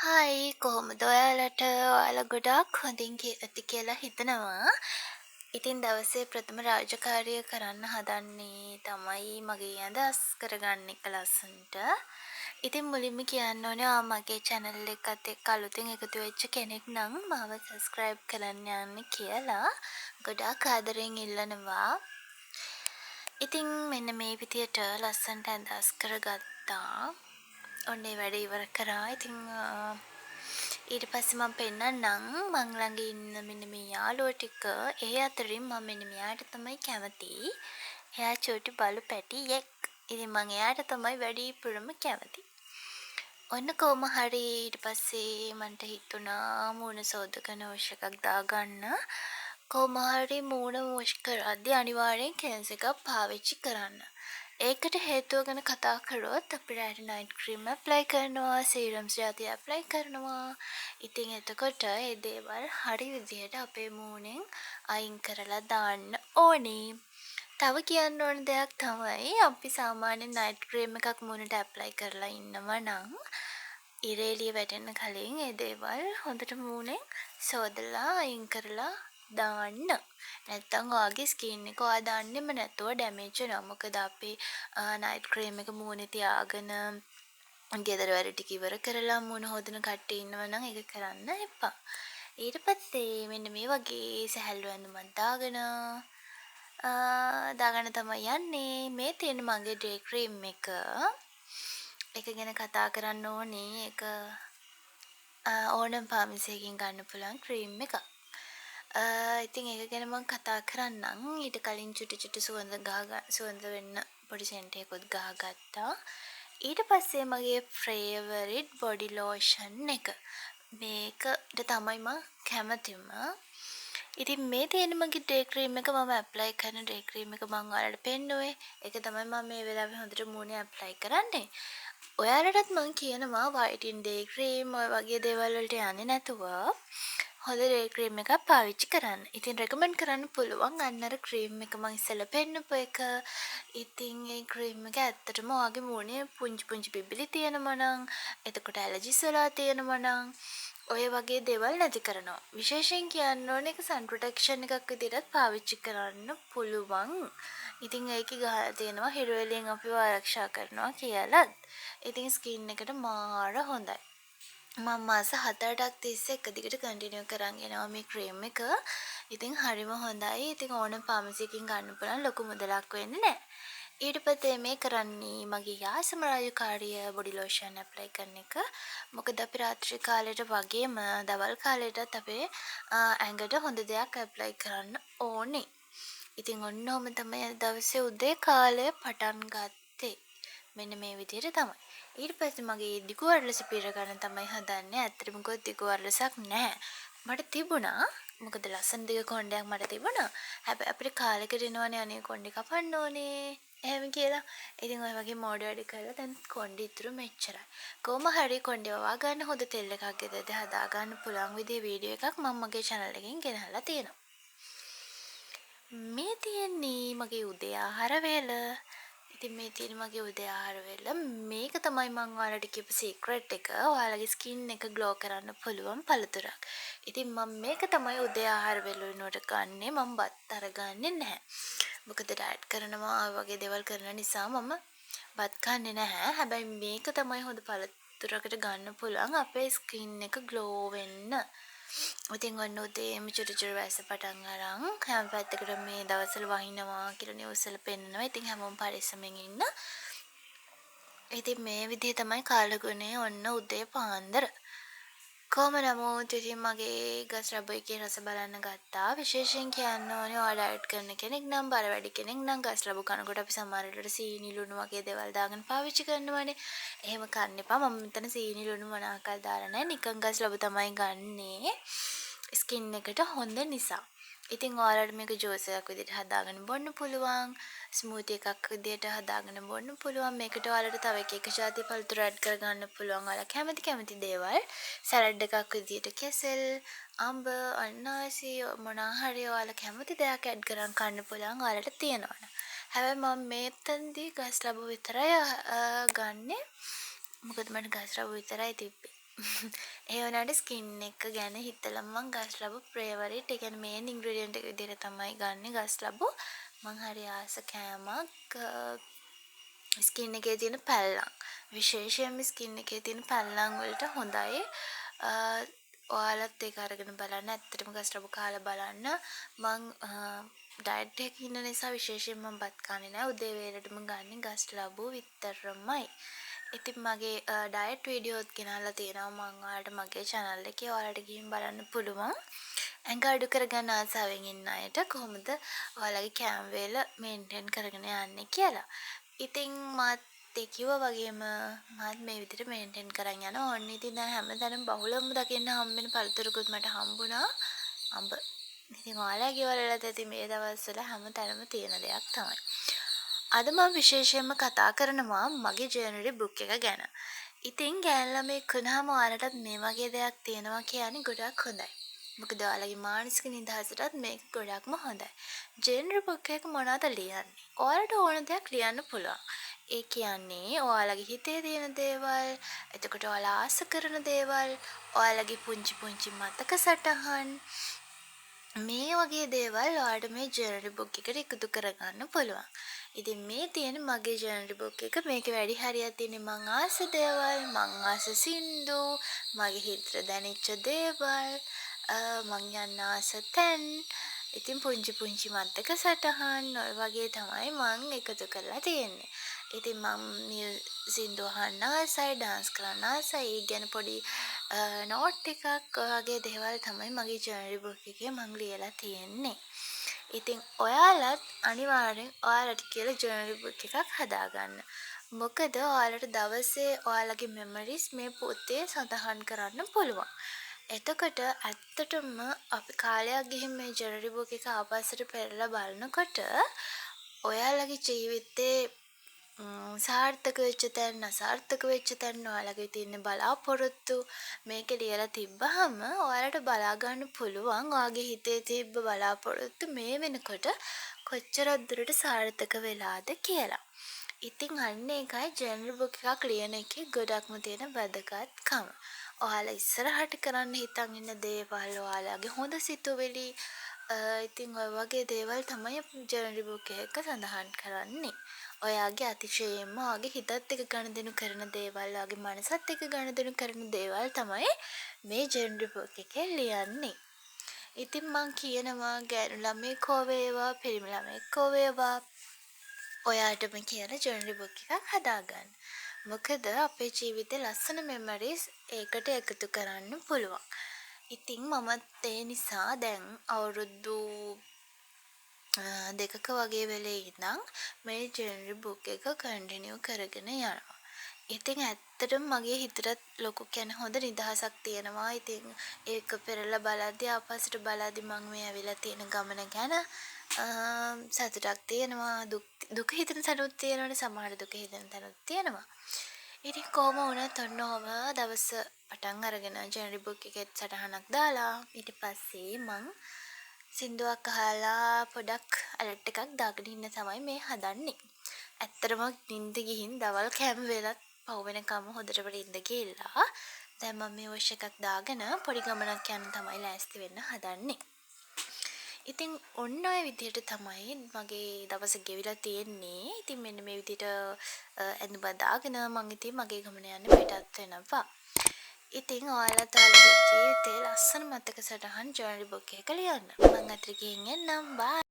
Hi කොහොමද ඔයාලා ගොඩාක් හොඳින් ඇති කියලා හිතනවා. ඉතින් දවසේ ප්‍රථම රාජකාරිය කරන්න හදන්නේ තමයි මගේ අදහස් කරගන්න එක ලස්සනට. ඉතින් මුලින්ම කියන්න ඕනේ මගේ channel එකත් එක්ක අලුතෙන් එකතු වෙච්ච කෙනෙක් නම් මාව subscribe කරන්න යන්න කියලා ගොඩාක් ආදරෙන් ඉල්ලනවා. ඉතින් මෙන්න මේ විදියට ලස්සනට අදහස් කරගත්තා. ඔන්න ඒ වැඩ ඉවර කරා. ඉතින් ඊට පස්සේ මම පෙන්නන්නම් මං ළඟ ඉන්න මෙන්න මේ යාළුවෝ ටික. ඒ අතරින් මම මෙන්න මෙයාට තමයි කැමති. එයා චූටි බලු පැටියෙක්. ඉතින් මං එයාට තමයි වැඩිපුරම කැමති. ඔන්න කොහොම හරි ඊට පස්සේ මන්ට හිතුණා මූණ සෝදගෙන වොෂ් එකක් දාගන්න. කොහොම හරි මූණ වොෂ් කරද්දී අනිවාර්යෙන් කෙන්ස් එකක් පාවිච්චි කරන්න. ඒකට හේතුව ගැන කතා කරොත් අපි රැට නයිට් ක්‍රීම් ඇප්ලයි කරනවා, සීරම්ස් ජාතිය ඇප්ලයි කරනවා. ඉතින් එතකොට ඒ දේවල් හරි විදිහට අපේ මූණෙන් අයින් කරලා දාන්න ඕනේ. තව කියන්න ඕන දෙයක් තමයි අපි සාමාන්‍යයෙන් නයිට් ක්‍රීම් එකක් මූණට ඇප්ලයි කරලා ඉන්නවා නම් ඉර එළිය වැටෙන්න කලින් ඒ දේවල් හොඳට මූණෙන් සෝදලා අයින් කරලා දාන්න. නැත්තම් ඔයාගේ ස්කින් එක ඔයා දන්නේම නැතුව ඩැමේජ් වෙනවා. මොකද අපි නයිට් ක්‍රීම් එක මූණේ තියාගෙන ගෙදර වැඩ ටික ඉවර කරලා මූණ හොදන කට්ටිය ඉන්නවා නම් ඒක කරන්න එපා. ඊට පස්සේ මෙන්න මේ වගේ සැහැල්ලු ඇඳුමක් දාගෙන තමයි යන්නේ. මේ තියෙන මගේ ඩේ ක්‍රීම් එක. ඒක ගැන කතා කරන්න ඕනේ. ඒක ඕනම ෆාමසියකින් ගන්න පුළුවන් ක්‍රීම් එකක්. ඉතින් ඒක ගැන මම කතා කරන්නම්. ඊට කලින් චුටි සුවඳ වෙන්න පොඩි සෙන්ට් එකකුත් ගහගත්තා. ඊට පස්සේ මගේ ෆේවරිට් බොඩි ලෝෂන් එක. මේකට තමයි මම කැමතිම. ඉතින් මේ තියෙන මගේ ඩේ ක්‍රීම් එක මම ඇප්ලයි කරන ඩේ ක්‍රීම් එක මම ඔයාලට පෙන්නුවේ. ඒක තමයි මම මේ වෙලාවේ හොඳට මූණේ ඇප්ලයි කරන්නේ. ඔයාලටත් මම කියනවා වයිටින් ඩේ ක්‍රීම් ඔය වගේ දේවල් වලට යන්නේ නැතුව හොඳ ඩේ ක්‍රීම් එකක් පාවිච්චි කරන්න. ඉතින් රෙකමන්ඩ් කරන්න පුළුවන් අන්න අර ක්‍රීම් එක මම ඉස්සෙල්ලා පෙන්නපු එක. ඉතින් ඒ ක්‍රීම් එක ඇත්තටම ඔයාගේ මූණේ පුංචි පුංචි බිබිලි තියෙනවා නම් එතකොට ඇලර්ජිස් වෙලා තියෙනවා නම් ඔය වගේ දේවල් නැති කරනවා. විශේෂයෙන් කියන්න ඕනේ ඒක සන් ප්‍රොටෙක්ෂන් එකක් විදිහට පාවිච්චි කරන්න පුළුවන්. ඉතින් ඒකේ ගහලා තියෙනවා හිරු එළියෙන් අපිව ආරක්ෂා කරනවා කියලාත්. ඉතින් ස්කින් එකට මාර හොඳයි. මම මාස 7-8ක් තිස්සේ එක දිගට කන්ටිනියු කරන් යනවා මේ ක්‍රීම් එක. ඉතින් හරිම හොඳයි. ඉතින් ඕනම ෆාමසියකින් ගන්න පුළුවන් ලොකු මුදලක් වෙන්නේ නැහැ. ඊට පස්සේ මේ කරන්නේ මගේ යාසම රාජකාරිය බොඩි ලෝෂන් ඇප්ලයි කරන එක. මොකද අපි රාත්‍රී කාලේට වගේම දවල් කාලේටත් අපේ ඇඟට හොඳ දෙයක් ඇප්ලයි කරන්න ඕනේ. ඉතින් ඔන්න ඔහම තමයි දවසේ උදේ කාලය පටන් ගත්තේ. මෙන්න මේ විදිහට තමයි. ඊට පස්සේ මගේ දිගු වර්ලස පිර ගන්න තමයි හදන්නේ. ඇත්තටම කිව්වොත් දිගු වර්ලසක් නැහැ. මට තිබුණා. මොකද ලස්සන දිග කොණ්ඩයක් මට තිබුණා. හැබැයි අපිට කාලෙකට එනවනේ අනේ කොණ්ඩේ කපන්න ඕනේ. එහෙම කියලා. ඉතින් ඔය වගේ මෝඩ වැඩ කරලා දැන් කොණ්ඩේ ඉතුරු මෙච්චරයි. කොහොම හරි කොණ්ඩේ වවා ගන්න හොඳ තෙල් එකක් ගෙදරදී හදා ගන්න පුළුවන් විදිහේ වීඩියෝ එකක් මම මගේ channel එකෙන් ගෙනහලා තියෙනවා. මේ තියෙන්නේ මගේ උදේ ආහාර වේල. ඉතින් මේ තියෙන මගේ උදේ ආහාර වේල. මේක තමයි මම ඔයාලට කියපු සීක්‍රට් එක. ඔයාලගේ ස්කින් එක ග්ලෝ කරන්න පුළුවන් පළතුරක්. ඉතින් මම මේක තමයි උදේ ආහාර වේල වෙනුවට ගන්නෙ. මම බත් අරගන්නේ නැහැ. මොකද ඩයට් කරනවා වගේ දේවල් කරන නිසා මම බත් කන්නේ නැහැ. හැබැයි මේක තමයි හොඳ පළතුරකට ගන්න පුළුවන් අපේ ස්කින් එක ග්ලෝ වෙන්න. ඉතින් ඔන්න උදේම චුටි වැස්ස පටන් අරන් හැම පැත්තකට මේ දවස්වල වහිනවා කියලා නිවුස් වල පෙන්නනවා. ඉතින් හැමෝම පරිස්සමෙන් ඉන්න. ඉතින් මේ විදිහ තමයි කාලගුණය ඔන්න උදේ පාන්දර. කොහොම නමුත් ඉතින් මගේ ගස් රබර් එකේ රස බලන්න ගත්තා. විශේෂයෙන් කියන්න ඕනේ ඔයා ඩයට් කරන කෙනෙක් නම් බර වැඩි කෙනෙක් නම් ගස් රබර් කනකොට අපි සමහර වෙලාවට සීනි ලුණු වගේ දේවල් දාගෙන පාවිච්චි කරනවානේ. එහෙම කන්න එපා. මම මෙතන සීනි ලුණු මොනවාක්වත් දාලා නැහැ. නිකන් ගස් රබර් තමයි ගන්නේ. ස්කින් එකට හොඳ නිසා. ඉතින් ඔයාලට මේක ජූස් එකක් විදිහට හදාගෙන බොන්න පුළුවන්. ස්මූති එකක් විදිහට හදාගෙන බොන්න පුළුවන්. මේකට ඔයාලට තව එක ජාතිය පළතුරු ඇඩ් කරගන්න පුළුවන්. ඔයාලා කැමති දේවල්. සලාඩ් එකක් විදිහට කෙසෙල්, අඹ, අනාසි මොනවා හරි ඔයාලා කැමති දෙයක් ඇඩ් කරන් කන්න පුළුවන්. ඔයාලට තියනවනේ. හැබැයි මම මෙතනදී ගස් ලැබු විතරයි ගන්නෙ. මොකද මට ගස් ලැබු විතරයි තිබ්බේ. ඒ වුණාට ස්කින් එක ගැන හිතලා මං ගස් ලැබු ප්‍රේවරිට්. ඒ කියන්නේ මේන් ඉන්ග්‍රීඩියන්ට් එක විදිහට තමයි ගන්නෙ ගස් ලැබු. මං හරි ආස කෑමක් ස්කින් එකේ තියෙන පැල්ලම්. විශේෂයෙන්ම ස්කින් එකේ තියෙන පැල්ලම් වලට හොඳයි. ඔයාලත් ඒක අරගෙන බලන්න. ඇත්තටම ගස් ලැබු කාලා බලන්න. මං ඩයට් එකක ඉන්න නිසා විශේෂයෙන් මම බත් කන්නේ නැහැ. උදේ වේලටම ගන්නේ ගස් ලැබු විතරමයි. ඉතින් මගේ ඩයට් වීඩියෝත් ගෙනල්ලා තියෙනවා මම ඔයාලට මගේ channel එකේ. ඔයාලට ගිහින් බලන්න පුළුවන්. ඇඟ අඩු කරගන්න ආසාවෙන් ඉන්න අයට කොහොමද ඔයාලගේ කෑම වේල මේන්ටේන් කරගෙන යන්නේ කියලා. ඉතින් මාත් ඒ කිව්වා වගේම මාත් මේ විදිහට මේන්ටේන් කරන් යනවා. ඕන්න ඉතින් දැන් හැමදාම බහුලවම දකින්න හම්බෙන පළතුරුකුත් මට හම්බුණා. අඹ. ඉතින් ඔයාලගේ වලලත් ඇති මේ දවස්වල හැමතැනම තියෙන දෙයක් තමයි. අද මම විශේෂයෙන්ම කතා කරනවා මගේ ජර්නලි බුක් එක ගැන. ඉතින් ගෑන් ළමෙක් වුණාම ඔයාලටත් මේ වගේ දෙයක් තියෙනවා කියන්නේ ගොඩක් හොඳයි. මොකද ඔයාලගේ මානසික නිදහසටත් මේක ගොඩක්ම හොඳයි. ජර්නල් බුක් එක මොනවද ලියන්නේ? ඔයාලට ඕන දෙයක් ලියන්න පුළුවන්. ඒ කියන්නේ ඔයාලගේ හිතේ තියෙන දේවල්, එතකොට ඔයාලා ආස කරන දේවල්, ඔයාලගේ පුංචි පුංචි මතක සටහන් මේ වගේ දේවල් ඔයාලට මේ ජර්නල් බුක් එකට එකතු කරගන්න පුළුවන්. ඉතින් මේ තියෙන මගේ ජර්නල් බුක් එක. මේකේ වැඩි හරියක් තියෙන්නේ මං ආස දේවල්, මං ආස සින්දු, මගේ හිතට දැනෙච්ච දේවල්, මං යන්න ආස තැන්. ඉතින් පුංචි පුංචි මතක සටහන් ඔය වගේ තමයි මං එකතු කරලා තියෙන්නේ. ඉතින් මම සින්දු අහන්න ආසයි, ඩාන්ස් කරන්න ආසයි. ඒ ගැන පොඩි නෝට් එකක් වගේ දේවල් තමයි මගේ ජර්නල් බුක් එකේ මං ලියලා තියෙන්නේ. ඉතින් ඔයාලත් අනිවාර්යෙන් ඔයාලට කියලා ජර්නල් බුක් එකක් හදාගන්න. මොකද ඔයාලට දවසේ ඔයාලගේ මෙමරිස් මේ පොතේ සඳහන් කරන්න පුළුවන්. එතකොට ඇත්තටම අපි කාලයක් ගිහින් මේ ජර්නල් බුක් එක ආපස්සට පෙරලා බලනකොට ඔයාලගේ ජීවිතේ සාර්ථක වෙච්ච තැන් අසාර්ථක වෙච්ච තැන් ඔයාලගේ තියෙන බලාපොරොත්තු මේක ලියලා තිබ්බහම ඔයාලට බලා ගන්න පුළුවන් ඔයාගේ හිතේ තිබ්බ බලාපොරොත්තු මේ වෙනකොට කොච්චර දුරට සාර්ථක වෙලාද කියලා. ඉතින් අන්න ඒකයි ජර්නල් බුක් එකක් ලියන එකේ ගොඩක්ම තියෙන වැදගත්කම. ඔයාලා ඉස්සරහට කරන්න හිතන් ඉන්න දේවල් ඔයාලගේ හොඳ සිතුවිලි ඉතින් ඔය වගේ දේවල් තමයි ජර්නල් බුක් එකක සඳහන් කරන්නේ. ඔයාගේ අතිශයින්ම ඔයාගේ හිතත් එක්ක ගනුදෙනු කරන දේවල්, ඔයාගේ මනසත් එක්ක ගනුදෙනු කරන දේවල් තමයි මේ ජර්නල් බුක් එකේ ලියන්නේ. ඉතින් මං කියනවා ගෑනු ළමෙක් හෝ වේවා, පිරිමි ළමෙක් හෝ වේවා ඔයාටම කියලා ජර්නල් බුක් එකක් හදාගන්න. මොකද අපේ ජීවිතේ ලස්සන මෙමරිස් ඒකට එකතු කරන්න පුළුවන්. ඉතින් මමත් ඒ නිසා දැන් අවුරුදු දෙකක වගේ වෙලේ ඉඳන් මේ ජර්නල් බුක් එක කන්ටිනියු කරගෙන යනවා. ඉතින් ඇත්තටම මගේ හිතට ලොකු කියන්නේ හොඳ නිදහසක් තියෙනවා. ඉතින් ඒක පෙරලා බලද්දී ආපස්සට බලද්දී මම මේ ඇවිල්ලා තියෙන ගමන ගැන සතුටක් තියෙනවා. දුක හිතෙන තැනුත් තියෙනවනේ, සමහර දුක හිතෙන තැනුත් තියෙනවා. ඉතින් කොහොම වුණත් ඔන්න ඔහම දවස පටන් අරගෙන ජර්නල් බුක් එකේ සටහනක් දාලා ඊට පස්සේ මං සින්දුවක් අහලා පොඩක් ඇලර්ට් එකක් දාගෙන ඉන්න තමයි මේ හදන්නේ. ඇත්තටම නිින්ද ගිහින් දවල් කෑම වෙලත් පහු වෙනකම් හොඳට නිින්ද ගිහිල්ලා දැන් මම මේ වොයිස් එකක් දාගෙන පොඩි ගමනක් යන්න තමයි ලෑස්ති වෙන්න හදන්නේ. ඉතින් ඔන්න ඔය විදිහට තමයි මගේ දවස ගෙවිලා තියෙන්නේ. ඉතින් මෙන්න මේ විදිහට ඇඳුම දාගෙන මං ඉතින් මගේ ගමන යන්න පිටත් වෙනවා. ඉතින් ඔයාලත් ඔයාලගේ ජීවිතේ ලස්සන මතක සටහන් ජර්නල් බුක් එකක ලියන්න. මං අතට ගිහින් එන්නම්. බයි.